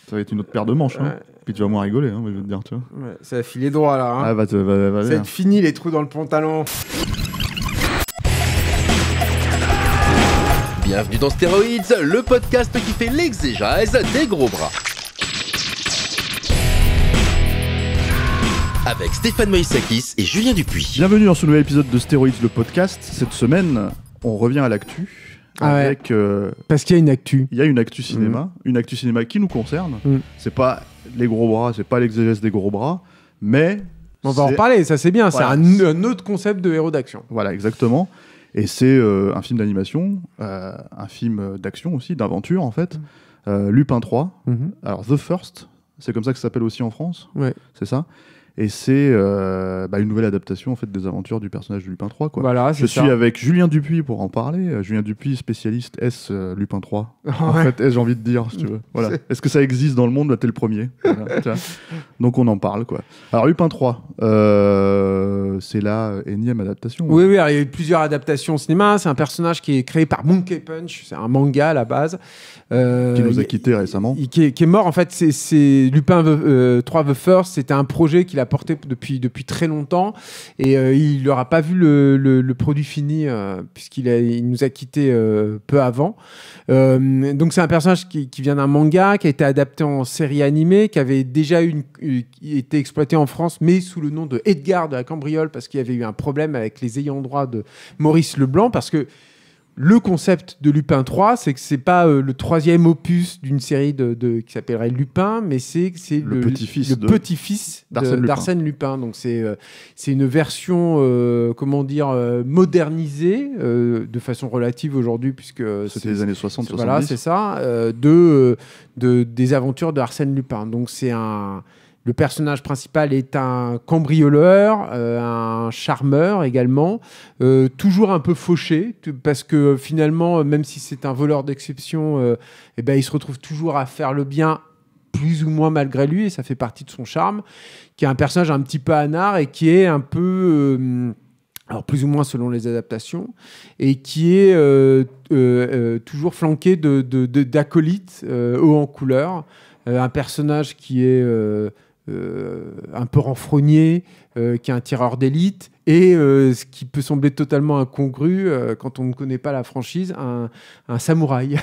Ça va être une autre paire de manches. Ouais. Puis tu vas moins rigoler, je vais te dire, tu vois. Ouais, ça a filé droit là. Ah, va ça va être fini les trous dans le pantalon. Bienvenue dans Stéroïdes, le podcast qui fait l'exégèse des gros bras. Avec Stéphane Moïsakis et Julien Dupuis. Bienvenue dans ce nouvel épisode de Stéroïdes, le podcast. Cette semaine, on revient à l'actu. Avec, parce qu'il y a une actu. Il y a une actu cinéma. Une actu cinéma qui nous concerne. C'est pas les gros bras, c'est pas l'exégèse des gros bras, mais... On va en reparler, ça c'est bien. Voilà. C'est un autre concept de héros d'action. Voilà, exactement. Et c'est un film d'animation, un film d'action aussi, d'aventure en fait. Lupin 3. Alors The First, c'est comme ça que ça s'appelle aussi en France. Ouais. C'est ça. Et c'est une nouvelle adaptation en fait des aventures du personnage de Lupin 3 quoi. Voilà, je suis avec Julien Dupuis pour en parler. Julien Dupuis, spécialiste S Lupin 3. En fait, j'ai envie de dire, si tu veux. Voilà. Est-ce que ça existe dans le monde? T'es le premier. Voilà, donc on en parle quoi. Alors Lupin 3, c'est la énième adaptation. Oui, alors, il y a eu plusieurs adaptations au cinéma. C'est un personnage qui est créé par Monkey Punch. C'est un manga à la base. Qui nous a quittés récemment. Qui est mort en fait. C'est Lupin 3 The First. C'était un projet qu'il a porté depuis très longtemps et il n'aura pas vu le produit fini puisqu'il nous a quittés peu avant. Donc c'est un personnage qui vient d'un manga, qui a été adapté en série animée, qui avait déjà été exploité en France, mais sous le nom de Edgar de la Cambriole, parce qu'il y avait eu un problème avec les ayants droit de Maurice Leblanc, parce que le concept de Lupin 3, c'est que c'est pas le troisième opus d'une série qui s'appellerait Lupin, mais c'est le petit-fils d'Arsène Lupin. Donc c'est une version modernisée de façon relative aujourd'hui, puisque c'était les années 60-70. Voilà, c'est ça, des aventures d'Arsène Lupin. Donc le personnage principal est un cambrioleur, un charmeur également, toujours un peu fauché, parce que finalement, même si c'est un voleur d'exception, il se retrouve toujours à faire le bien, plus ou moins malgré lui, et ça fait partie de son charme, qui est un personnage un petit peu anard et qui est un peu... alors plus ou moins selon les adaptations, et qui est toujours flanqué d'acolytes haut en couleur, un personnage qui est... un peu renfrogné, qui est un tireur d'élite, et ce qui peut sembler totalement incongru quand on ne connaît pas la franchise, un samouraï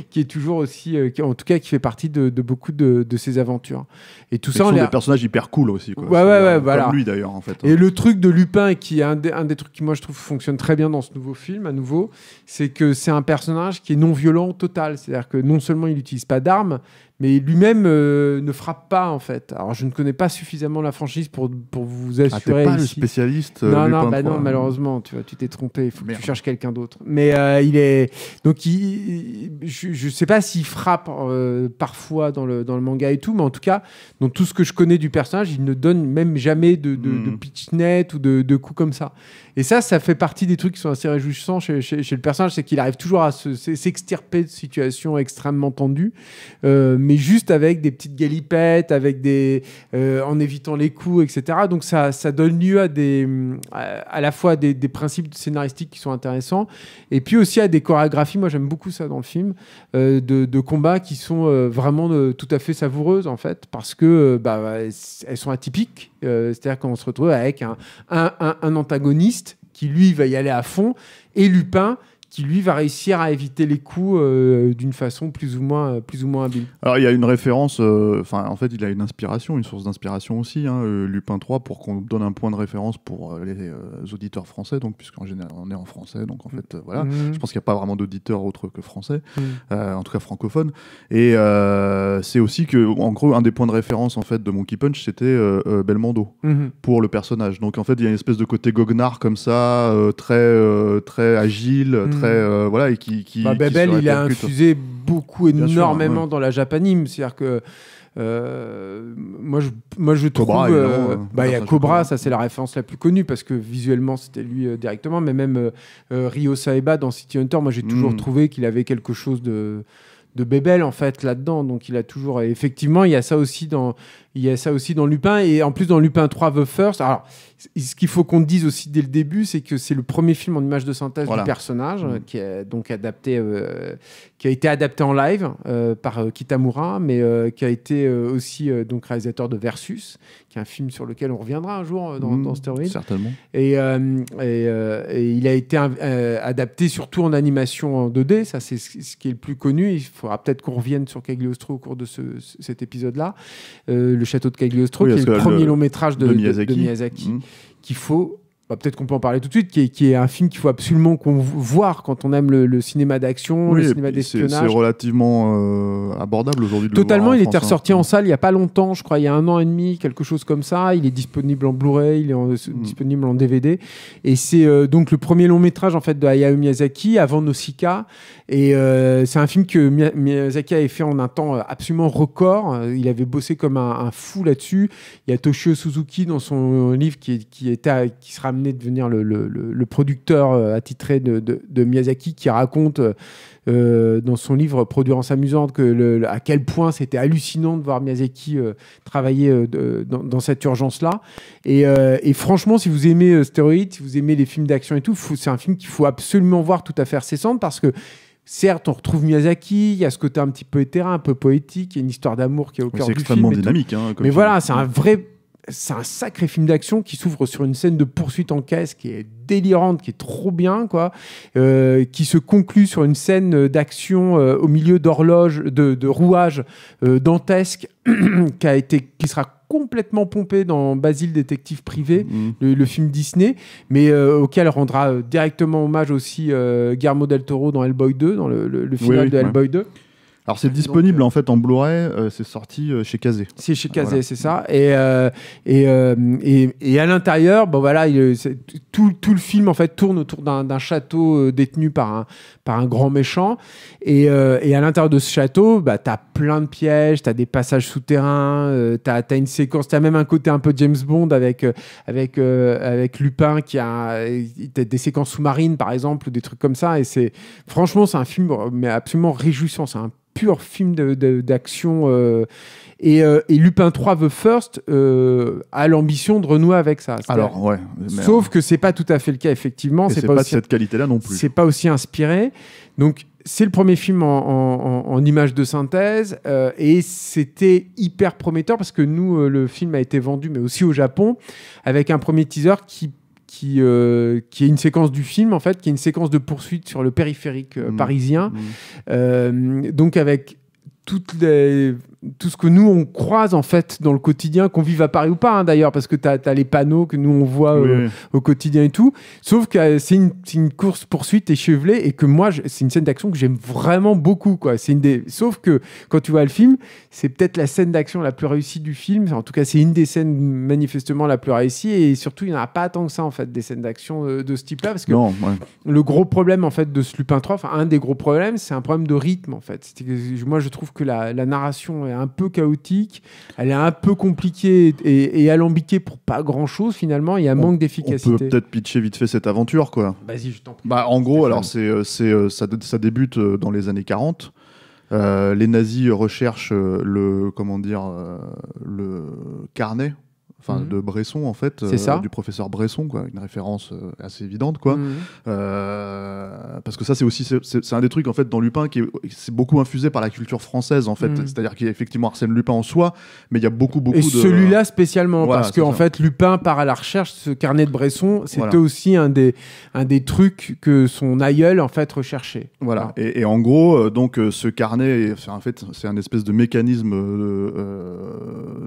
qui est toujours aussi, en tout cas qui fait partie de beaucoup de ses aventures. Et tout ça, sont des personnages hyper cool aussi, quoi. Voilà. Comme lui d'ailleurs en fait. Et le truc de Lupin, qui est un des trucs qui moi je trouve fonctionne très bien dans ce nouveau film, à nouveau, c'est que c'est un personnage qui est non violent total. C'est-à-dire que non seulement il n'utilise pas d'armes, mais lui-même ne frappe pas en fait. Alors je ne connais pas suffisamment la franchise pour vous assurer. T'es pas ici. Le spécialiste. Non, Lupin 3, non, malheureusement, tu t'es trompé. Il faut que tu cherches quelqu'un d'autre. Mais il est donc je sais pas s'il frappe parfois dans le manga et tout, mais en tout cas dans tout ce que je connais du personnage, il ne donne même jamais de pitch net ou de coups comme ça. Et ça fait partie des trucs qui sont assez réjouissants chez le personnage, c'est qu'il arrive toujours à s'extirper de situations extrêmement tendues, mais juste avec des petites galipettes, en évitant les coups, etc. Donc ça donne lieu à la fois des principes scénaristiques qui sont intéressants, et puis aussi à des chorégraphies. Moi j'aime beaucoup ça dans le film, de combats qui sont vraiment tout à fait savoureuses en fait, parce que elles sont atypiques. C'est-à-dire qu'on se retrouve avec un antagoniste qui lui va y aller à fond, et Lupin qui lui va réussir à éviter les coups d'une façon plus ou moins habile. Alors il y a une référence, en fait il a une inspiration, une source d'inspiration aussi, Lupin 3, pour qu'on donne un point de référence pour les auditeurs français, donc puisqu'en général on est en français, donc en fait voilà, je pense qu'il n'y a pas vraiment d'auditeurs autres que français, en tout cas francophones, et c'est aussi que en gros un des points de référence en fait de Monkey Punch c'était Belmondo pour le personnage, donc en fait il y a une espèce de côté goguenard comme ça, très agile, très voilà, et qui Bebel il a infusé énormément dans la japanime, c'est-à-dire que moi je trouve Cobra, il y a Cobra, ça c'est la référence la plus connue parce que visuellement c'était lui directement, mais même Ryo Saeba dans City Hunter, moi j'ai toujours trouvé qu'il avait quelque chose de Bebel en fait là-dedans, donc il a toujours, et effectivement il y a ça aussi dans Lupin, et en plus dans Lupin 3 The First, alors ce qu'il faut qu'on dise aussi dès le début, c'est que c'est le premier film en image de synthèse du personnage, qui est donc adapté, qui a été adapté en live par Kitamura, mais qui a été aussi donc réalisateur de Versus, qui est un film sur lequel on reviendra un jour dans Stéroïde. Certainement. Et il a été adapté surtout en animation en 2D, ça c'est ce qui est le plus connu. Il faudra peut-être qu'on revienne sur Cagliostro au cours de cet épisode-là. Le château de Cagliostro, qui est le premier long métrage de Miyazaki, qu'il faut... peut-être qu'on peut en parler tout de suite, qui est un film qu'il faut absolument qu'on voir quand on aime le cinéma d'action, le cinéma d'espionnage. C'est relativement abordable aujourd'hui. Totalement, il était ressorti en salle il n'y a pas longtemps, je crois, il y a 1 an et demi, quelque chose comme ça. Il est disponible en Blu-ray, il est disponible en DVD. Et c'est donc le premier long métrage en fait, de Hayao Miyazaki, avant Nausicaa. Et c'est un film que Miyazaki avait fait en un temps absolument record. Il avait bossé comme un fou là-dessus. Il y a Toshio Suzuki dans son livre qui sera amené de devenir le producteur attitré de Miyazaki, qui raconte dans son livre Produire en s'amusant à quel point c'était hallucinant de voir Miyazaki travailler dans cette urgence-là. Et franchement, si vous aimez Stéroïde, si vous aimez les films d'action et tout, c'est un film qu'il faut absolument voir tout à fait incessante, parce que certes, on retrouve Miyazaki, il y a ce côté un petit peu éthéré, un peu poétique, il y a une histoire d'amour qui est au cœur du film. C'est extrêmement dynamique. Mais voilà, c'est un sacré film d'action qui s'ouvre sur une scène de poursuite en caisse qui est délirante, qui est trop bien, quoi, qui se conclut sur une scène d'action au milieu d'horloges, de rouages dantesques, qui sera complètement pompé dans Basile détective privé, le film Disney, mais auquel rendra directement hommage aussi Guillermo del Toro dans Hellboy 2, dans le final de Hellboy 2. Alors c'est disponible en fait en Blu-ray, c'est sorti chez Kazé. C'est chez Kazé, c'est ça. Et à l'intérieur, tout le film en fait tourne autour d'un château détenu par un grand méchant. Et à l'intérieur de ce château, t'as plein de pièges, t'as des passages souterrains, t'as une séquence, t'as même un côté un peu James Bond avec Lupin qui a des séquences sous-marines par exemple, ou des trucs comme ça. Et franchement, c'est un film mais absolument réjouissant. C'est un pur film d'action. Et Lupin 3 The First a l'ambition de renouer avec ça. Alors, ouais. Sauf que c'est pas tout à fait le cas, effectivement. C'est pas de cette qualité-là non plus. C'est pas aussi inspiré. Donc, c'est le premier film en image de synthèse et c'était hyper prometteur parce que nous, le film a été vendu, mais aussi au Japon, avec un premier teaser qui est une séquence du film, en fait, qui est une séquence de poursuite sur le périphérique parisien. Donc, avec tout ce que nous on croise en fait dans le quotidien, qu'on vive à Paris ou pas d'ailleurs, parce que t'as les panneaux que nous on voit au quotidien et tout, sauf que c'est une course poursuite échevelée et que moi c'est une scène d'action que j'aime vraiment beaucoup, quoi. Sauf que quand tu vois le film, c'est peut-être la scène d'action la plus réussie du film, en tout cas c'est une des scènes manifestement la plus réussie, et surtout il n'y en a pas tant que ça en fait des scènes d'action de ce type là, parce que le gros problème en fait de ce Lupin 3, enfin un des gros problèmes, c'est un problème de rythme en fait. Moi je trouve que la narration est un peu chaotique, elle est un peu compliquée et alambiquée pour pas grand chose finalement, il y a un manque d'efficacité. On peut peut-être pitcher vite fait cette aventure, quoi. Vas-y, je t'en prie. En gros, alors ça débute dans les années 40. Les nazis recherchent le carnet de Bresson, en fait, du professeur Bresson, quoi, une référence assez évidente, quoi. Parce que ça, c'est un des trucs, en fait, dans Lupin c'est beaucoup infusé par la culture française, en fait. C'est-à-dire qu'il y a effectivement Arsène Lupin en soi, mais il y a beaucoup et de... celui-là spécialement, parce qu'en fait, Lupin part à la recherche, ce carnet de Bresson, c'était aussi un des trucs que son aïeul, en fait, recherchait. Voilà. Et en gros, donc, ce carnet, en fait, c'est un espèce de mécanisme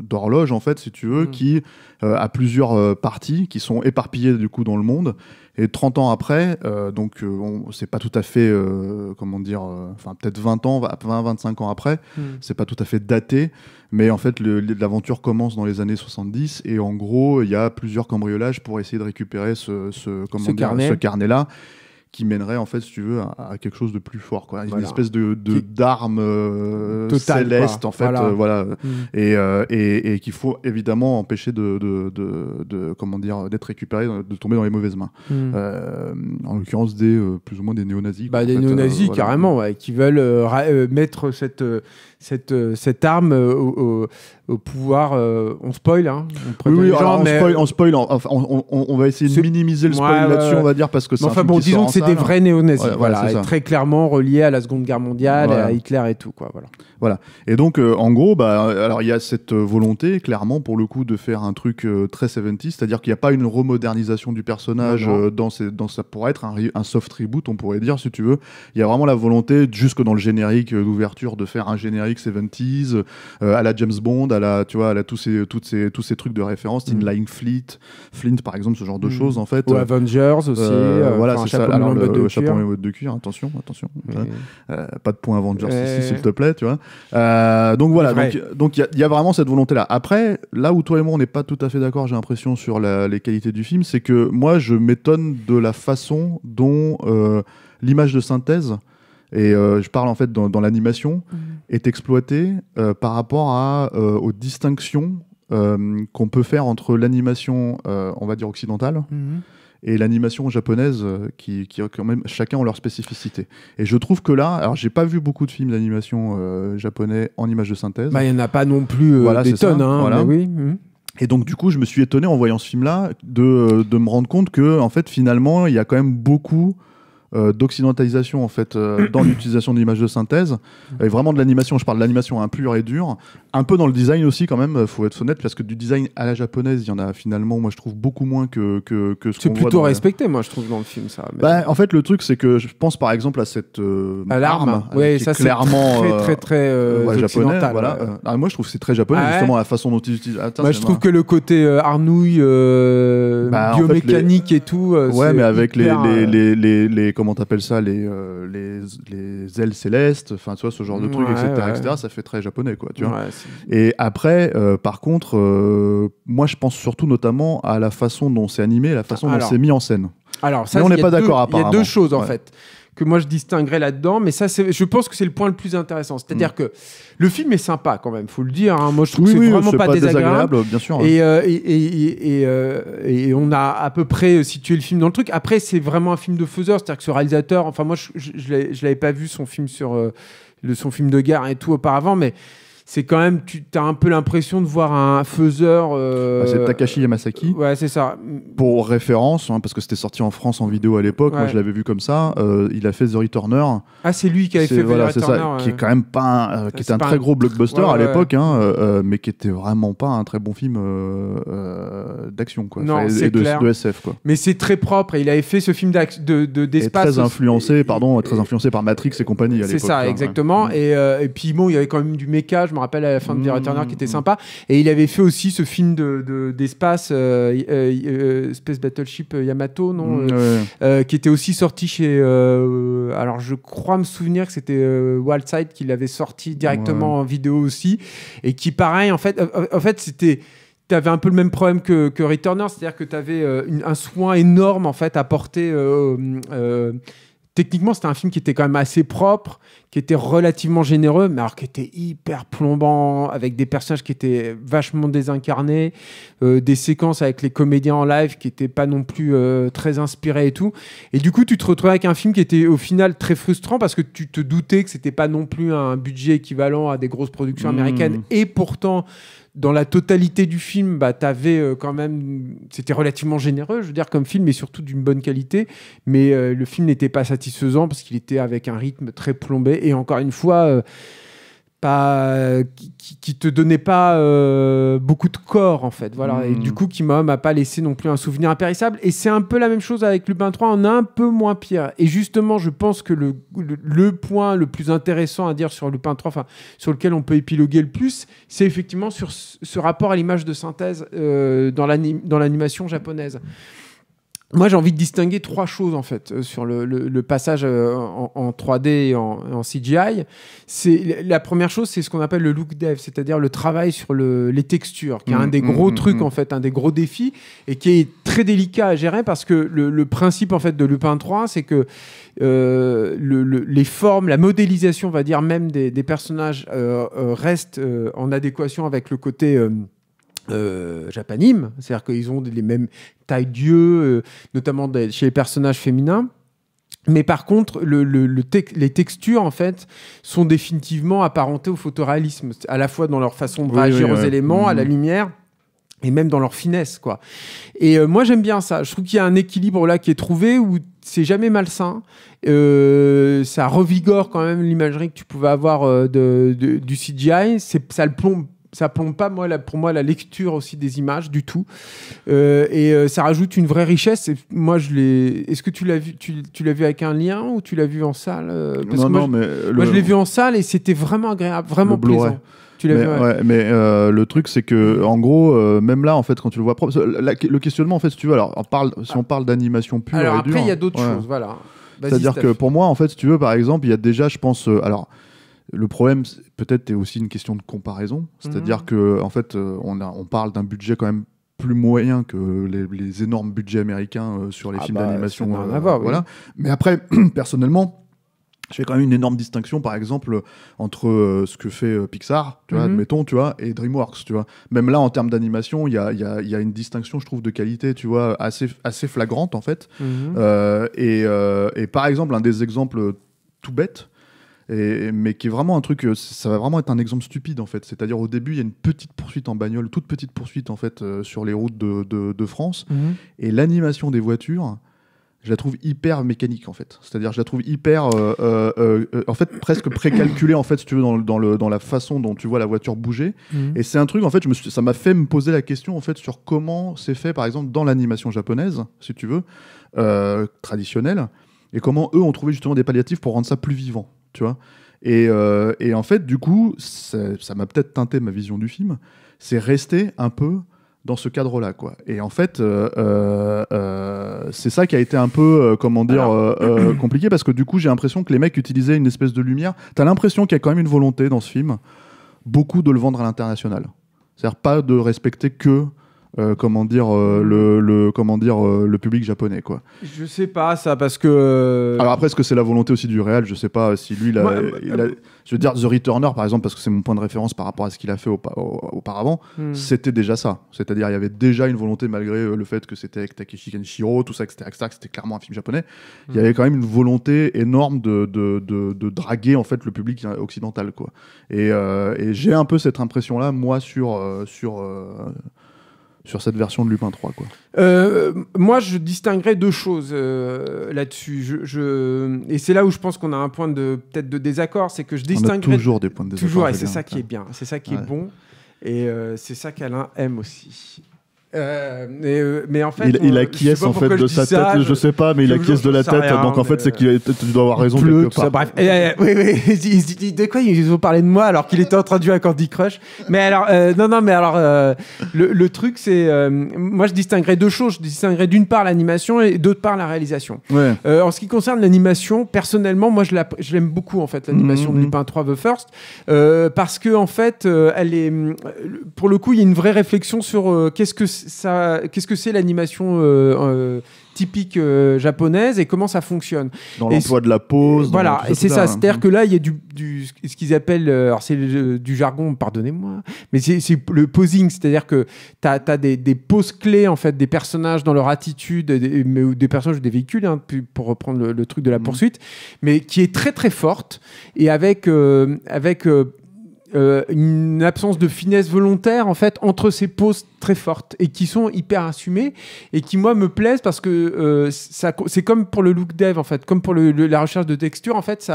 d'horloge, en fait, si tu veux, qui a plusieurs parties qui sont éparpillées du coup dans le monde, et 30 ans après, donc c'est pas tout à fait peut-être 20-25 ans après, c'est pas tout à fait daté, mais en fait l'aventure commence dans les années 70, et en gros il y a plusieurs cambriolages pour essayer de récupérer ce carnet-là, qui mènerait, en fait, si tu veux, à quelque chose de plus fort, quoi. Une espèce d'arme céleste, quoi. En fait, et qu'il faut évidemment empêcher d'être récupéré, de tomber dans les mauvaises mains. En l'occurrence, plus ou moins des néo-nazis. Des néo-nazis, carrément, qui veulent mettre cette arme au pouvoir. On spoil, hein. On spoil. On va essayer de minimiser le spoil là-dessus, on va dire, parce que c'est enfin bon, disons que c'est des vrais néo-nazis, voilà, très clairement reliés à la Seconde Guerre mondiale, à Hitler et tout, quoi. Voilà. Et donc, en gros, alors il y a cette volonté, clairement, pour le coup, de faire un truc très 70s, c'est-à-dire qu'il n'y a pas une remodernisation du personnage dans ça pourrait être un soft reboot, on pourrait dire, si tu veux. Il y a vraiment la volonté, jusque dans le générique d'ouverture, de faire un générique 70s à la James Bond, tu vois, tous ces trucs de référence, Inline Flint, par exemple, ce genre de choses, en fait. Ou Avengers aussi. Voilà, c'est ça. Alors, le chapeau et bottes de cuir, attention. Pas de point Avengers ici, s'il te plaît, tu vois. Donc voilà, donc il y a vraiment cette volonté-là. Après, là où toi et moi, on n'est pas tout à fait d'accord, j'ai l'impression, sur les qualités du film, c'est que moi, je m'étonne de la façon dont l'image de synthèse, et je parle en fait dans l'animation, est exploitée par rapport aux distinctions qu'on peut faire entre l'animation, on va dire, occidentale, et l'animation japonaise, qui quand même, chacun ont leur spécificité. Et je trouve que là, alors j'ai pas vu beaucoup de films d'animation japonais en image de synthèse. Il y en a pas non plus des tonnes, hein, voilà. Mais oui. Et donc du coup, je me suis étonné en voyant ce film-là de me rendre compte que, en fait, finalement, il y a quand même beaucoup d'occidentalisation en fait dans l'utilisation de l'image de synthèse, et vraiment de l'animation. Je parle de l'animation pure et dure, un peu dans le design aussi quand même, faut être honnête, parce que du design à la japonaise, il y en a finalement, moi je trouve beaucoup moins que ce qu'on voit. C'est plutôt respecté, moi je trouve, dans le film, ça. Mais... en fait, le truc, c'est que je pense par exemple à cette arme, ouais, ça, qui est clairement très japonais. Voilà. Moi je trouve que c'est très japonais, justement, la façon dont ils utilisent. Je trouve que le côté arnouille, biomécanique et tout. Ouais, mais avec les comment t'appelles ça, les ailes célestes, enfin tu vois, ce genre de trucs, etc., ça fait très japonais, quoi, tu vois. Et après, par contre, moi je pense surtout notamment à la façon dont c'est animé, la façon dont c'est mis en scène. Alors ça, mais on n'est pas d'accord, apparemment. Il y a deux choses en fait que moi je distinguerais là-dedans, mais ça, je pense que c'est le point le plus intéressant. C'est-à-dire que le film est sympa quand même, faut le dire. Hein. Moi je trouve que c'est vraiment pas désagréable, bien sûr. Et on a à peu près situé le film dans le truc. Après, c'est vraiment un film de faiseur, c'est-à-dire que ce réalisateur, enfin moi je l'avais pas vu son film son film de guerre et tout auparavant, mais c'est quand même, tu as un peu l'impression de voir un faiseur. C'est Takashi Yamasaki. Ouais, c'est ça. Pour référence, parce que c'était sorti en France en vidéo à l'époque, moi je l'avais vu comme ça. Il a fait The Returner. Ah, c'est lui qui avait fait The Returner. Qui est quand même pas, qui était un très gros blockbuster à l'époque, mais qui était vraiment pas un très bon film d'action, quoi. Non, c'est clair. De SF, quoi. Mais c'est très propre. Et il avait fait ce film d'espace. Très influencé par Matrix et compagnie à l'époque. C'est ça, exactement. Et puis bon, il y avait quand même du méca. Je me rappelle à la fin de The Returner qui était sympa, et il avait fait aussi ce film d'espace Space Battleship Yamato, qui était aussi sorti chez alors je crois me souvenir que c'était Wildside qui l'avait sorti directement en vidéo aussi, et qui pareil en fait c'était, t'avais un peu le même problème que Returner, c'est-à-dire que t'avais un soin énorme en fait à porter. Techniquement, c'était un film qui était quand même assez propre, qui était relativement généreux, mais alors qui était hyper plombant, avec des personnages qui étaient vachement désincarnés, des séquences avec les comédiens en live qui n'étaient pas non plus très inspirés et tout. Et du coup, tu te retrouvais avec un film qui était au final très frustrant, parce que tu te doutais que c'était pas non plus un budget équivalent à des grosses productions américaines, et pourtant... Dans la totalité du film, t'avais quand même... C'était relativement généreux, je veux dire, comme film, et surtout d'une bonne qualité. Mais le film n'était pas satisfaisant parce qu'il était avec un rythme très plombé. Et encore une fois, qui te donnait pas beaucoup de corps, en fait. Voilà. Et du coup, qui m'a pas laissé non plus un souvenir impérissable. Et c'est un peu la même chose avec Lupin 3, on a un peu moins pire. Et justement, je pense que le point le plus intéressant à dire sur Lupin 3, sur lequel on peut épiloguer le plus, c'est effectivement sur ce rapport à l'image de synthèse dans l'animation japonaise. Moi, j'ai envie de distinguer trois choses, en fait, sur le passage en 3D et en CGI. La première chose, c'est ce qu'on appelle le look dev, c'est-à-dire le travail sur les textures, qui est un des gros trucs, en fait, un des gros défis, et qui est très délicat à gérer, parce que le principe, en fait, de Lupin 3, c'est que les formes, la modélisation, on va dire, même des personnages restent en adéquation avec le côté... japanime, c'est-à-dire qu'ils ont les mêmes tailles d'yeux, notamment chez les personnages féminins. Mais par contre, les textures, en fait, sont définitivement apparentées au photoréalisme, à la fois dans leur façon de réagir aux éléments, à la lumière, et même dans leur finesse, quoi. Et moi, j'aime bien ça. Je trouve qu'il y a un équilibre là qui est trouvé où c'est jamais malsain. Ça revigore quand même l'imagerie que tu pouvais avoir du CGI. Ça plombe pas pour moi la lecture aussi des images du tout, et ça rajoute une vraie richesse. Et moi est-ce que tu l'as vu, tu l'as vu avec un lien ou tu l'as vu en salle? Moi je l'ai vu en salle et c'était vraiment agréable, vraiment plaisant. Le truc c'est que en gros même là en fait quand tu le vois propre, le questionnement en fait si tu veux, alors si on parle d'animation pure, alors après il y a d'autres choses, voilà. C'est-à-dire que pour moi en fait si tu veux par exemple il y a déjà je pense alors le problème, peut-être, est aussi une question de comparaison. C'est-à-dire que, en fait, on parle d'un budget quand même plus moyen que les énormes budgets américains sur les films d'animation. Voilà. Mais après, personnellement, je fais quand même une énorme distinction, par exemple, entre ce que fait Pixar, tu vois, admettons, tu vois, et DreamWorks, tu vois. Même là, en termes d'animation, il y a une distinction, je trouve, de qualité, tu vois, assez flagrante, en fait. Et par exemple, un des exemples tout bêtes, mais qui est vraiment un truc, ça va vraiment être un exemple stupide en fait. C'est-à-dire au début, il y a une petite poursuite en bagnole, toute petite poursuite en fait sur les routes de France, et l'animation des voitures, je la trouve hyper mécanique en fait. C'est-à-dire, je la trouve hyper, en fait, presque précalculée en fait, si tu veux, dans la façon dont tu vois la voiture bouger. Et c'est un truc en fait, ça m'a fait me poser la question en fait sur comment c'est fait, par exemple, dans l'animation japonaise, si tu veux, traditionnelle, et comment eux ont trouvé justement des palliatifs pour rendre ça plus vivant. Tu vois, et en fait du coup ça m'a peut-être teinté ma vision du film, c'est rester un peu dans ce cadre là quoi. Et en fait c'est ça qui a été un peu compliqué, parce que du coup j'ai l'impression que les mecs utilisaient une espèce de lumière, t'as l'impression qu'il y a quand même une volonté dans ce film beaucoup de le vendre à l'international, c'est-à-dire pas de respecter que le public japonais quoi. Je sais pas ça, parce que alors après, est-ce que c'est la volonté aussi du réal, je sais pas si lui je veux dire The Returner par exemple, parce que c'est mon point de référence par rapport à ce qu'il a fait auparavant, c'était déjà ça, c'est-à-dire il y avait déjà une volonté, malgré le fait que c'était avec Takeshi Kaneshiro, tout ça, etc., que c'était clairement un film japonais, il y avait quand même une volonté énorme de draguer en fait le public occidental quoi. Et j'ai un peu cette impression là moi sur cette version de Lupin 3 quoi. Moi je distinguerais deux choses là-dessus, et c'est là où je pense qu'on a un point peut-être de désaccord, c'est que je distinguerais... On a toujours des points de désaccord. Toujours, et c'est ça qui est bien, c'est ça qui est bon, et c'est ça qu'Alain aime aussi. Mais en fait, il acquiesce en fait de sa tête, je sais pas, mais il acquiesce de la tête, donc en fait c'est qu'il tu dois avoir raison quelque part. Bref, oui, de quoi ils ont parlé de moi alors qu'il était en train de jouer à Candy Crush. Mais alors, le truc c'est, moi je distinguerais deux choses. Je distinguerais d'une part l'animation et d'autre part la réalisation. Ouais. En ce qui concerne l'animation, personnellement, moi je l'aime beaucoup en fait, l'animation de Lupin 3 The First, parce que en fait, elle est, pour le coup, il y a une vraie réflexion sur qu'est-ce que c'est l'animation typique japonaise et comment ça fonctionne. Dans l'emploi de la pose. Voilà, et c'est ça. C'est-à-dire que là, il y a ce qu'ils appellent, alors c'est du jargon, pardonnez-moi, mais c'est le posing, c'est-à-dire que tu as des poses clés, en fait, des personnages dans leur attitude, des personnages ou des véhicules, hein, pour reprendre le truc de la poursuite, mais qui est très très forte, et avec une absence de finesse volontaire en fait entre ces poses très fortes et qui sont hyper assumées et qui moi me plaisent, parce que c'est comme pour le look dev en fait, comme pour la recherche de texture en fait,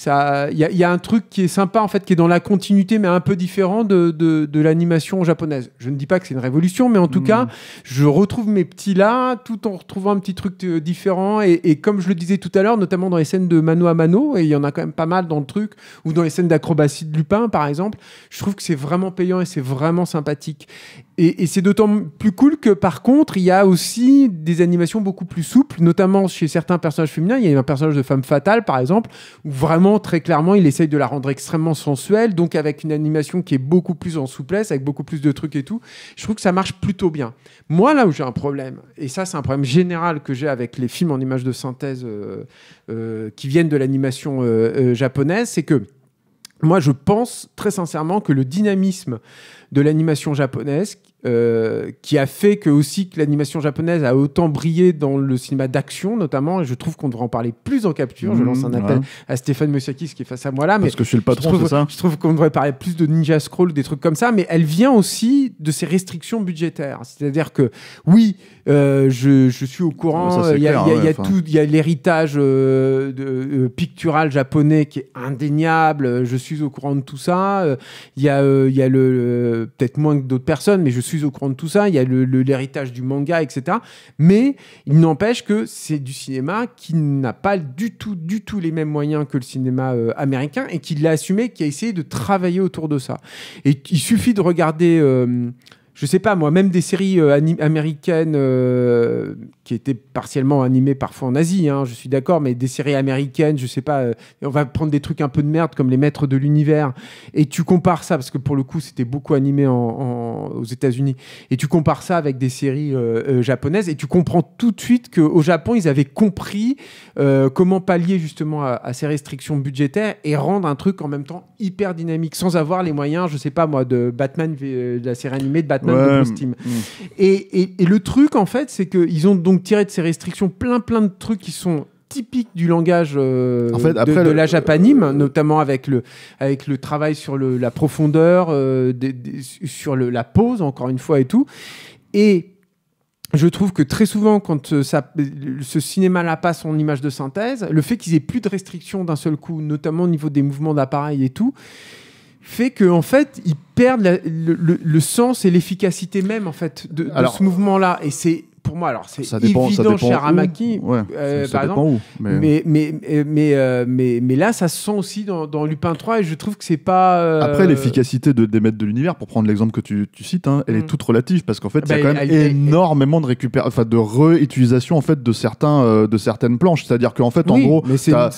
il y a un truc qui est sympa en fait, qui est dans la continuité mais un peu différent de l'animation japonaise. Je ne dis pas que c'est une révolution, mais en tout cas je retrouve mes petits là tout en retrouvant un petit truc différent, et comme je le disais tout à l'heure, notamment dans les scènes de mano à mano, et il y en a quand même pas mal dans le truc, ou dans les scènes d'acrobatie de Lupin par exemple, je trouve que c'est vraiment payant et c'est vraiment sympathique. Et c'est d'autant plus cool que par contre, il y a aussi des animations beaucoup plus souples, notamment chez certains personnages féminins. Il y a un personnage de femme fatale, par exemple, où vraiment, très clairement, il essaye de la rendre extrêmement sensuelle, donc avec une animation qui est beaucoup plus en souplesse, avec beaucoup plus de trucs et tout. Je trouve que ça marche plutôt bien. Moi, là où j'ai un problème, et ça, c'est un problème général que j'ai avec les films en images de synthèse qui viennent de l'animation japonaise, c'est que moi, je pense très sincèrement que le dynamisme de l'animation japonaise, qui a fait que aussi que l'animation japonaise a autant brillé dans le cinéma d'action notamment, et je trouve qu'on devrait en parler plus en capture. Je lance un appel à Stéphane Mossiakis qui est face à moi là, mais parce que je suis le patron, c'est ça. Je trouve qu'on devrait parler plus de Ninja Scroll, des trucs comme ça, mais elle vient aussi de ces restrictions budgétaires. C'est-à-dire que oui, je suis au courant. Il y a l'héritage pictural japonais qui est indéniable. Je suis au courant de tout ça. Il y a peut-être moins que d'autres personnes, mais je suis au courant de tout ça. Il y a l'héritage du manga, etc. Mais il n'empêche que c'est du cinéma qui n'a pas du tout les mêmes moyens que le cinéma américain et qui l'a assumé, qui a essayé de travailler autour de ça. Et il suffit de regarder... je sais pas moi, même des séries américaines qui étaient partiellement animées parfois en Asie, hein, je suis d'accord, mais des séries américaines, je sais pas, on va prendre des trucs un peu de merde comme Les Maîtres de l'Univers, et tu compares ça, parce que pour le coup c'était beaucoup animé aux États-Unis, et tu compares ça avec des séries japonaises, et tu comprends tout de suite qu'au Japon ils avaient compris comment pallier justement à ces restrictions budgétaires et rendre un truc en même temps hyper dynamique, sans avoir les moyens, je sais pas moi, de Batman, de la série animée de Batman de Bruce Timm. Et le truc en fait, c'est qu'ils ont donc tiré de ces restrictions plein de trucs qui sont typiques du langage en fait, de la japanime, notamment avec le travail sur la profondeur, sur la pose encore une fois et tout. Et je trouve que très souvent, quand ce cinéma-là passe en image de synthèse, le fait qu'ils aient plus de restrictions d'un seul coup, notamment au niveau des mouvements d'appareil et tout, fait qu'en fait, ils perdent le sens et l'efficacité même en fait, de ce mouvement-là. Et c'est, pour moi, alors c'est évident chez Aramaki, par exemple, mais là, ça se sent aussi dans Lupin 3 et je trouve que c'est pas... Après, l'efficacité des Maîtres de l'Univers, pour prendre l'exemple que tu cites, hein, elle est toute relative parce qu'en fait, il y a quand même énormément de réutilisation en fait, de certaines planches. C'est-à-dire qu'en fait, en gros, t'as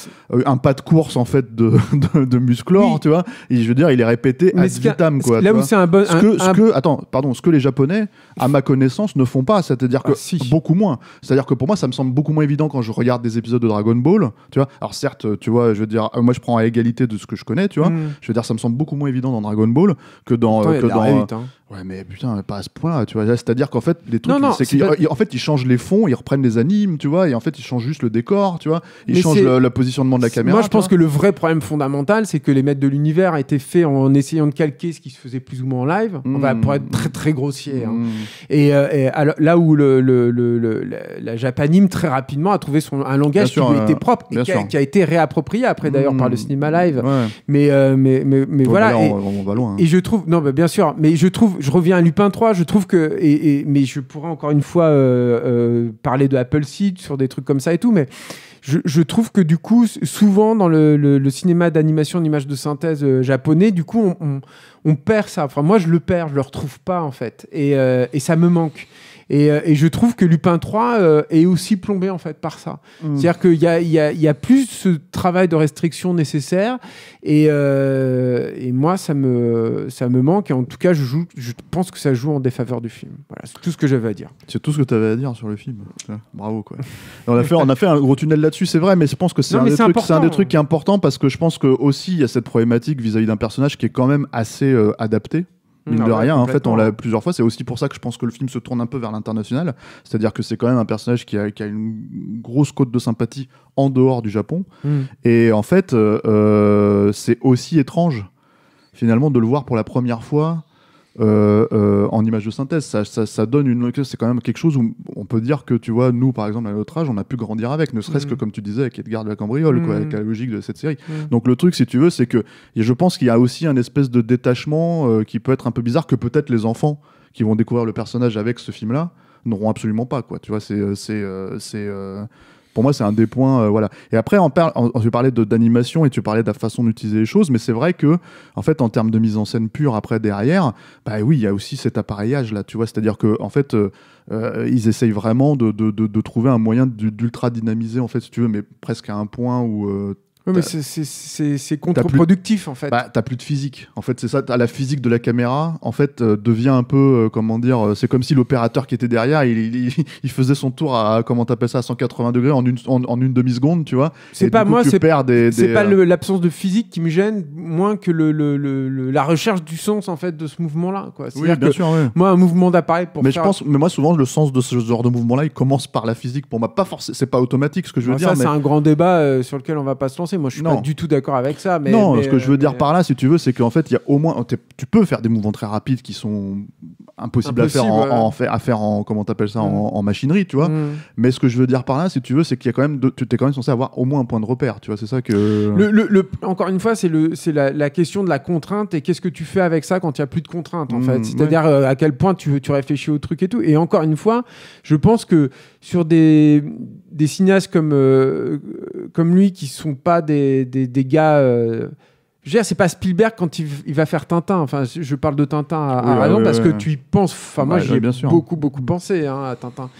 un pas de course en fait, de Musclor, tu vois, et je veux dire, il est répété ad vitam. Là où c'est un bon... Ce que les Japonais, à ma connaissance, ne font pas. C'est-à-dire que beaucoup moins. C'est-à-dire que pour moi, ça me semble beaucoup moins évident quand je regarde des épisodes de Dragon Ball, tu vois. Alors certes, tu vois, je veux dire, moi je prends à égalité de ce que je connais, tu vois. Je veux dire, ça me semble beaucoup moins évident dans Dragon Ball que dans... Ouais, mais putain, pas à ce point, tu vois. C'est-à-dire qu'en fait, les trucs, en fait, ils changent les fonds, ils reprennent les animes, tu vois, et en fait, ils changent juste le décor, tu vois. Ils changent le positionnement de la caméra. Moi, je pense que le vrai problème fondamental, c'est que les Maîtres de l'Univers a été fait en essayant de calquer ce qui se faisait plus ou moins en live. On va pour être très très grossier. Hein. Et alors, là où la Japanime très rapidement a trouvé un langage qui lui était propre et qui a été réapproprié après d'ailleurs par le cinéma live. Ouais. Mais voilà. Là, on va loin. Hein. Et je trouve, non, bien sûr, mais je reviens à Lupin 3, je trouve que, mais je pourrais encore une fois parler de Appleseed sur des trucs comme ça et tout, mais je trouve que du coup, souvent dans le cinéma d'animation d'image de synthèse japonais, du coup, on perd ça. Enfin, moi, je le perds, je le retrouve pas en fait, et ça me manque. Et je trouve que Lupin 3 est aussi plombé en fait par ça. C'est-à-dire qu'il y a plus ce travail de restriction nécessaire et moi ça me manque et en tout cas je pense que ça joue en défaveur du film. Voilà, c'est tout ce que j'avais à dire. C'est tout ce que tu avais à dire sur le film. Bravo quoi. On a fait un gros tunnel là-dessus, c'est vrai, mais je pense que c'est un des trucs qui est important parce que je pense que aussi il y a cette problématique vis-à-vis d'un personnage qui est quand même assez adapté. Mine de rien, en fait, on l'a plusieurs fois. C'est aussi pour ça que je pense que le film se tourne un peu vers l'international. C'est-à-dire que c'est quand même un personnage qui a une grosse cote de sympathie en dehors du Japon. Et en fait, c'est aussi étrange, finalement, de le voir pour la première fois en image de synthèse. Ça donne c'est quand même quelque chose où on peut dire que, tu vois, nous, par exemple, à notre âge, on a pu grandir avec, ne serait-ce que, comme tu disais, avec Edgar de la Cambriole, quoi, avec la logique de cette série. Donc, le truc, si tu veux, c'est que je pense qu'il y a aussi un espèce de détachement qui peut être un peu bizarre, que peut-être les enfants qui vont découvrir le personnage avec ce film-là n'auront absolument pas, quoi. Tu vois, pour moi, c'est un des points, voilà. Et après, tu parlais d'animation et tu parlais de la façon d'utiliser les choses, mais c'est vrai que, en fait, en termes de mise en scène pure, après, derrière, bah oui, il y a aussi cet appareillage-là, tu vois. C'est-à-dire que, en fait, ils essayent vraiment de trouver un moyen d'ultra dynamiser, en fait, si tu veux, mais presque à un point où Ouais, mais c'est contre-productif, en fait. Bah, t'as plus de physique. En fait, c'est ça. La physique de la caméra, en fait, devient un peu, comment dire, c'est comme si l'opérateur qui était derrière, il faisait son tour à, comment t'appelles ça, à 180 degrés en une demi-seconde, tu vois. C'est pas moi, c'est pas des l'absence de physique qui me gêne, moins que la recherche du sens, en fait, de ce mouvement-là, quoi. Oui, bien sûr, oui. Moi, un mouvement d'appareil pour mais moi, souvent, le sens de ce genre de mouvement-là, il commence par la physique. Pour moi, pas forcément, c'est pas automatique, ce que je veux dire. Ça, c'est un grand débat sur lequel on va pas se lancer. Moi, je suis pas du tout d'accord avec ça. Mais ce que je veux dire par là, si tu veux, c'est qu'en fait, il y a au moins, tu peux faire des mouvements très rapides qui sont impossibles à faire en comment t'appelles ça, en machinerie, tu vois. Mais ce que je veux dire par là, si tu veux, c'est qu'il y a quand même, tu es quand même censé avoir au moins un point de repère, tu vois. C'est ça que. Encore une fois, c'est la question de la contrainte et qu'est-ce que tu fais avec ça quand il y a plus de contraintes, en fait. C'est-à-dire à quel point tu réfléchis au truc et tout. Et encore une fois, je pense que sur des cinéastes comme lui qui sont pas des gars. Je veux dire, c'est pas Spielberg quand il va faire Tintin. Enfin, je parle de Tintin à raison parce que tu y penses. Enfin, moi, j'y ai beaucoup pensé à Tintin.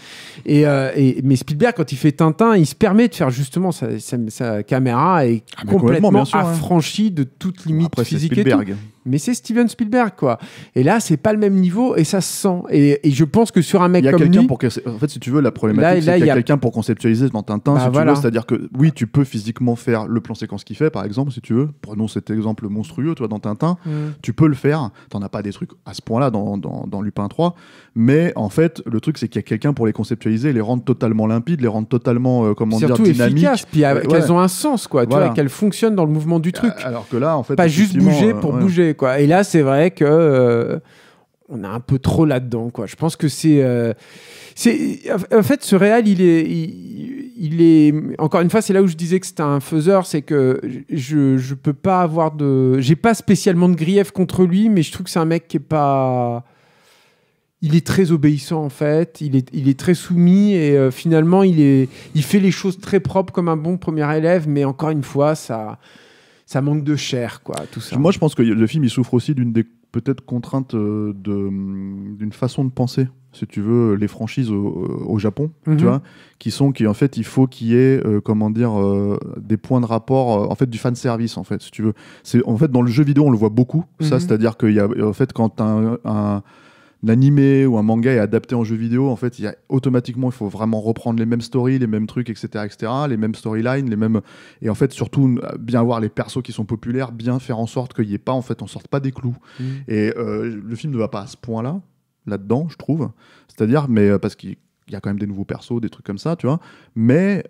Mais Spielberg, quand il fait Tintin, il se permet de faire justement sa caméra est complètement affranchie de toute limite physique et tout. Mais c'est Steven Spielberg, quoi. Et là, c'est pas le même niveau et ça se sent. Et je pense que sur un mec comme lui... En fait, si tu veux, la problématique, c'est qu'il y a quelqu'un pour conceptualiser dans Tintin, si tu veux. C'est-à-dire que, oui, tu peux physiquement faire le plan séquence qu'il fait, par exemple, si tu veux. Prenons cet exemple monstrueux, toi, dans Tintin. Tu peux le faire. T'en as pas des trucs à ce point-là dans Lupin 3. Mais en fait, le truc, c'est qu'il y a quelqu'un pour les conceptualiser, les rendre totalement limpides, les rendre totalement, surtout dynamiques. Efficaces, puis qu'elles ont un sens, quoi. Tu vois, qu'elles fonctionnent dans le mouvement du truc. Alors que là, en fait... Pas juste bouger pour bouger, quoi. Et là, c'est vrai que on a un peu trop là-dedans, quoi. Je pense que c'est en fait, ce réal, il est encore une fois, c'est là où je disais que c'était un faiseur, c'est que je peux pas avoir j'ai pas spécialement de grief contre lui, mais je trouve que c'est un mec qui est pas... Il est très obéissant, en fait. Il est très soumis et finalement, il fait les choses très propres comme un bon premier élève, mais encore une fois, ça manque de chair, quoi, tout ça. Moi, je pense que le film, il souffre aussi d'une des peut-être contraintes d'une façon de penser, si tu veux, les franchises au Japon, tu vois, en fait, il faut qu'il y ait, des points de rapport, en fait, du fan service, en fait, si tu veux. En fait, dans le jeu vidéo, on le voit beaucoup, ça, c'est-à-dire qu'il y a, en fait, quand un animé ou un manga est adapté en jeu vidéo, en fait, automatiquement, il faut vraiment reprendre les mêmes stories, les mêmes trucs, etc., les mêmes storylines, et en fait, surtout, bien voir les persos qui sont populaires, bien faire en sorte qu'il y ait pas, en fait, on sorte pas des clous. Et le film ne va pas à ce point-là, là-dedans, je trouve. C'est-à-dire, mais parce qu'il y a quand même des nouveaux persos, des trucs comme ça, tu vois. Mais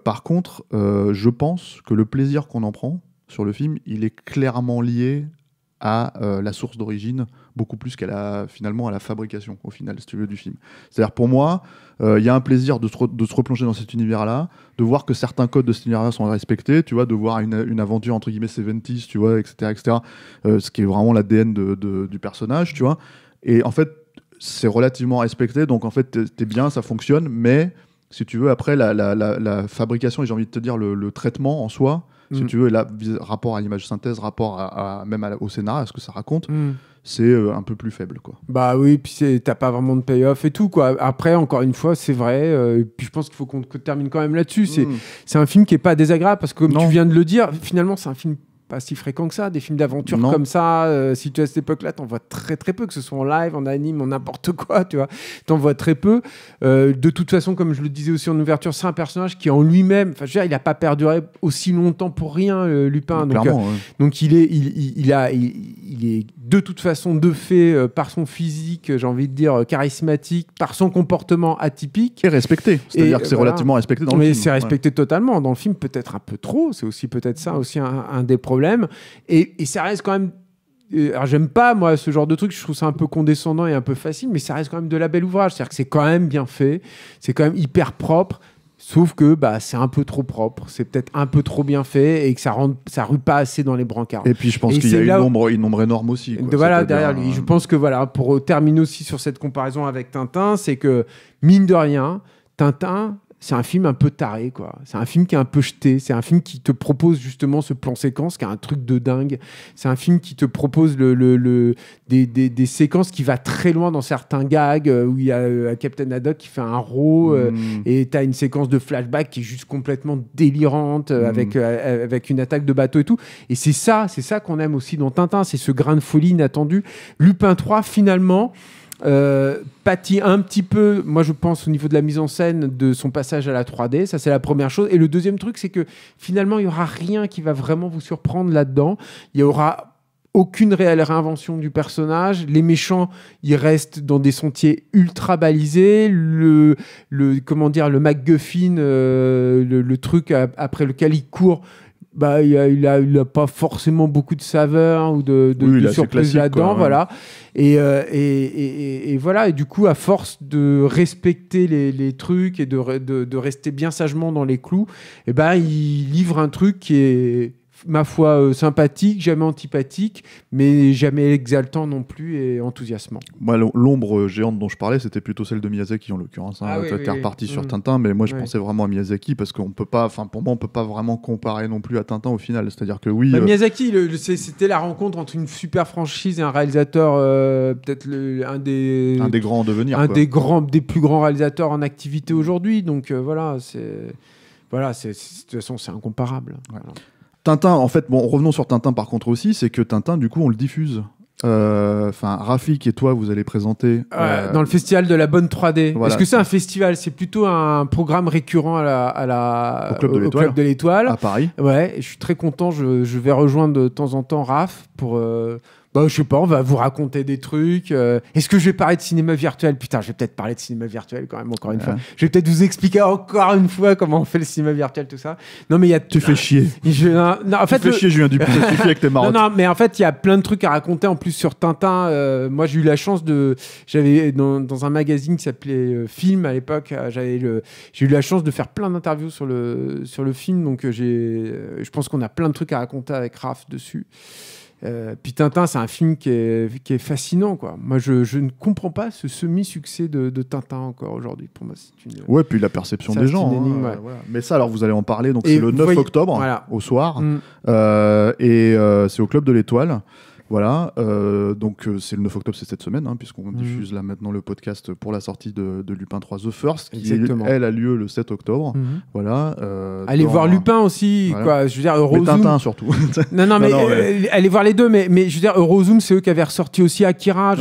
par contre, je pense que le plaisir qu'on en prend sur le film, il est clairement lié à la source d'origine, beaucoup plus finalement à la fabrication, au final, si tu veux, du film. C'est-à-dire, pour moi, il y a un plaisir de se replonger dans cet univers-là, de voir que certains codes de cet univers-là sont respectés, tu vois, de voir une aventure, entre guillemets, 70s, tu vois, etc., ce qui est vraiment l'ADN du personnage, tu vois. Et en fait, c'est relativement respecté, donc en fait, t'es bien, ça fonctionne, mais si tu veux, après, la fabrication, et j'ai envie de te dire, le traitement en soi, si tu veux, rapport à l'image synthèse, rapport même au scénario, à ce que ça raconte, c'est un peu plus faible, quoi. Bah oui, puis t'as pas vraiment de payoff et tout, quoi. Après, encore une fois, c'est vrai, puis je pense qu'il faut qu'on termine quand même là-dessus. C'est un film qui est pas désagréable, parce que comme tu viens de le dire, finalement, c'est un film pas si fréquent que ça, des films d'aventure comme ça, si tu es à cette époque-là, t'en vois très très peu, que ce soit en live, en anime, en n'importe quoi, tu vois, t'en vois très peu. De toute façon, comme je le disais aussi en ouverture, c'est un personnage qui en lui-même, enfin je veux dire, il a pas perduré aussi longtemps pour rien, Lupin. Donc il est de toute façon de fait, par son physique, j'ai envie de dire charismatique, par son comportement atypique. Et respecté, c'est-à-dire que c'est relativement respecté dans le film. Mais c'est respecté totalement, dans le film peut-être un peu trop, c'est aussi peut-être ça aussi un des problèmes. Et ça reste quand même... Alors j'aime pas moi ce genre de truc, je trouve ça un peu condescendant et un peu facile, mais ça reste quand même de la belle ouvrage, c'est-à-dire que c'est quand même bien fait, c'est quand même hyper propre, sauf que c'est un peu trop propre, c'est peut-être un peu trop bien fait et que ça rue pas assez dans les brancards. Et puis je pense qu'il y a une ombre énorme aussi, quoi. Derrière lui, je pense que pour terminer aussi sur cette comparaison avec Tintin, c'est que mine de rien, Tintin, c'est un film un peu taré, quoi. C'est un film qui est un peu jeté. C'est un film qui te propose justement ce plan séquence qui est un truc de dingue. C'est un film qui te propose des séquences qui va très loin dans certains gags où il y a Captain Haddock qui fait un row et t'as une séquence de flashback qui est juste complètement délirante avec une attaque de bateau et tout. Et c'est ça qu'on aime aussi dans Tintin. C'est ce grain de folie inattendu. Lupin 3, finalement, pâtit un petit peu, moi je pense, au niveau de la mise en scène de son passage à la 3D. Ça, c'est la première chose. Et le deuxième truc, c'est que finalement, il n'y aura rien qui va vraiment vous surprendre là-dedans. Il y aura aucune réelle réinvention du personnage. Les méchants, ils restent dans des sentiers ultra balisés. Le MacGuffin, le truc après lequel il court, bah, il a pas forcément beaucoup de saveur ou de surprise là-dedans, voilà. Et voilà. Et du coup, à force de respecter les trucs et de rester bien sagement dans les clous, et ben, il livre un truc qui est, ma foi, sympathique, jamais antipathique, mais jamais exaltant non plus et enthousiasmant. Moi, l'ombre géante dont je parlais, c'était plutôt celle de Miyazaki en l'occurrence. T'es reparti sur Tintin, mais moi je pensais vraiment à Miyazaki parce qu'on peut pas, pour moi, on peut pas vraiment comparer non plus à Tintin au final. C'est-à-dire que oui. Miyazaki, c'était la rencontre entre une super franchise et un réalisateur, peut-être un des grands en devenir, des plus grands réalisateurs en activité aujourd'hui. Donc voilà, de toute façon, c'est incomparable. Ouais. Voilà. Tintin, en fait, revenons sur Tintin par contre aussi, c'est que Tintin, du coup, on le diffuse. Rafik et toi, vous allez présenter... dans le festival de la bonne 3D. Voilà. Est-ce que c'est un festival? C'est plutôt un programme récurrent au Club de l'Étoile. À Paris. Ouais, et je suis très content. Je vais rejoindre de temps en temps Raph pour... je sais pas, on va vous raconter des trucs. Est-ce que je vais parler de cinéma virtuel? Putain, je vais peut-être parler de cinéma virtuel quand même, encore une fois. Je vais peut-être vous expliquer encore une fois comment on fait le cinéma virtuel, tout ça. Non, mais Tu fais chier. En fait, tu fais chier, Julien Dupuis, ça suffit avec tes marottes. Non, mais en fait, il y a plein de trucs à raconter en plus sur Tintin. Moi, j'ai eu la chance j'avais dans un magazine qui s'appelait Film à l'époque, j'ai eu la chance de faire plein d'interviews sur le film. Donc, je pense qu'on a plein de trucs à raconter avec Raph dessus. Puis Tintin, c'est un film qui est fascinant, quoi. Moi, je ne comprends pas ce semi-succès de Tintin encore aujourd'hui. Pour moi, c'est une... Ouais, puis la perception des gens. Énigme, ouais. Mais ça, alors, vous allez en parler. Donc, c'est le 9 octobre, au soir. Et c'est au Club de l'Étoile. Voilà, donc c'est le 9 octobre, c'est cette semaine, puisqu'on diffuse là maintenant le podcast pour la sortie de Lupin 3 The First, qui elle a lieu le 7 octobre. Voilà. Allez voir Lupin aussi, voilà. Quoi. Je veux dire, Eurozoom. Mais Tintin surtout. non, mais allez voir les deux, mais je veux dire, Eurozoom, c'est eux qui avaient ressorti aussi Akira.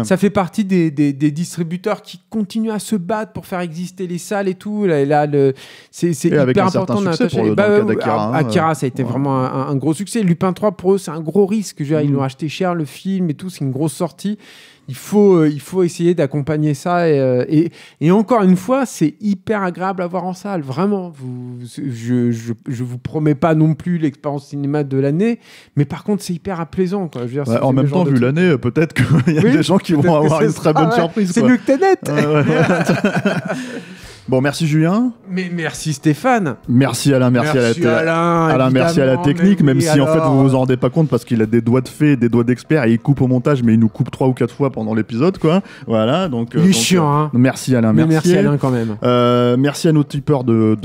Ça fait partie des distributeurs qui continuent à se battre pour faire exister les salles et tout. Là, c'est hyper important d'attacher. Akira, ça a été vraiment un gros succès. Lupin 3, pour eux, c'est un gros risque. Ils l'ont acheté cher, le film et tout, c'est une grosse sortie. Il faut essayer d'accompagner ça et encore une fois, c'est hyper agréable à voir en salle, vraiment. Je vous promets pas non plus l'expérience cinéma de l'année, mais par contre, c'est hyper apaisant, quoi. Je veux dire, en même temps, vu l'année, peut-être qu'il y a des gens qui vont avoir une très bonne surprise. C'est mieux que Tenet. Bon, merci Julien. Mais merci Stéphane. Merci Alain, merci à la technique, même si en fait vous vous en rendez pas compte parce qu'il a des doigts de fée, des doigts d'expert et il coupe au montage, mais il nous coupe 3 ou 4 fois pendant l'épisode, quoi. Voilà, donc. Il est chiant, hein. Merci Alain, merci Alain quand même. Merci à nos tipeurs de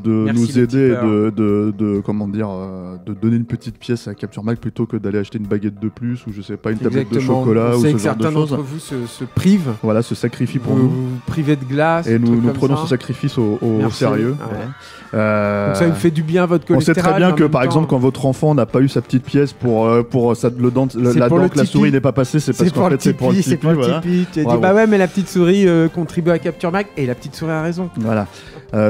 nous aider, de donner une petite pièce à Capture Mag plutôt que d'aller acheter une baguette de plus ou je sais pas une tablette de chocolat ou ce genre de choses. Certains d'entre vous se privent. Voilà, se sacrifient pour nous. Vous privez de glace. Et nous prenons ce sacrifice au sérieux. Voilà. Donc ça vous fait du bien à votre cholestérol. On sait très bien que par exemple quand votre enfant n'a pas eu sa petite pièce pour la dent que la souris n'est pas passée, c'est parce qu'en fait c'est pour le Tipeee. Tu as dit bah ouais mais la petite souris contribue à Capture Mag et la petite souris a raison. Voilà.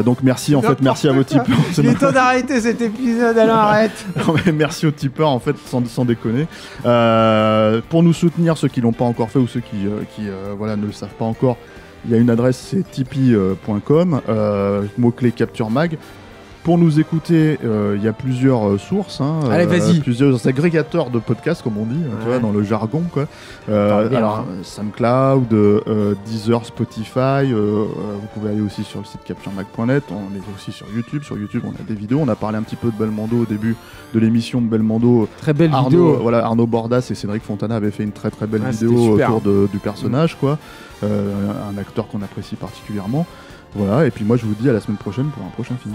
Donc merci en fait, merci à vos tipeurs. Il est temps d'arrêter cet épisode, alors arrête. Merci aux tipeurs en fait, sans déconner. Pour nous soutenir, ceux qui l'ont pas encore fait ou ceux qui ne le savent pas encore. Il y a une adresse, c'est tipeee.com, mot-clé Capture Mag. Pour nous écouter, il y a plusieurs sources, allez, vas-y. Plusieurs agrégateurs de podcasts, comme on dit, tu vois, dans le jargon, quoi. Alors, SoundCloud, Deezer, Spotify. Vous pouvez aller aussi sur le site capturemag.net. On est aussi sur YouTube. Sur YouTube, on a des vidéos. On a parlé un petit peu de Belmondo au début de l'émission de Belmondo. Très belle vidéo. Voilà, Arnaud Bordas et Cédric Fontana avaient fait une très très belle vidéo autour du personnage, quoi. Un acteur qu'on apprécie particulièrement. Voilà, et puis moi je vous dis à la semaine prochaine pour un prochain film.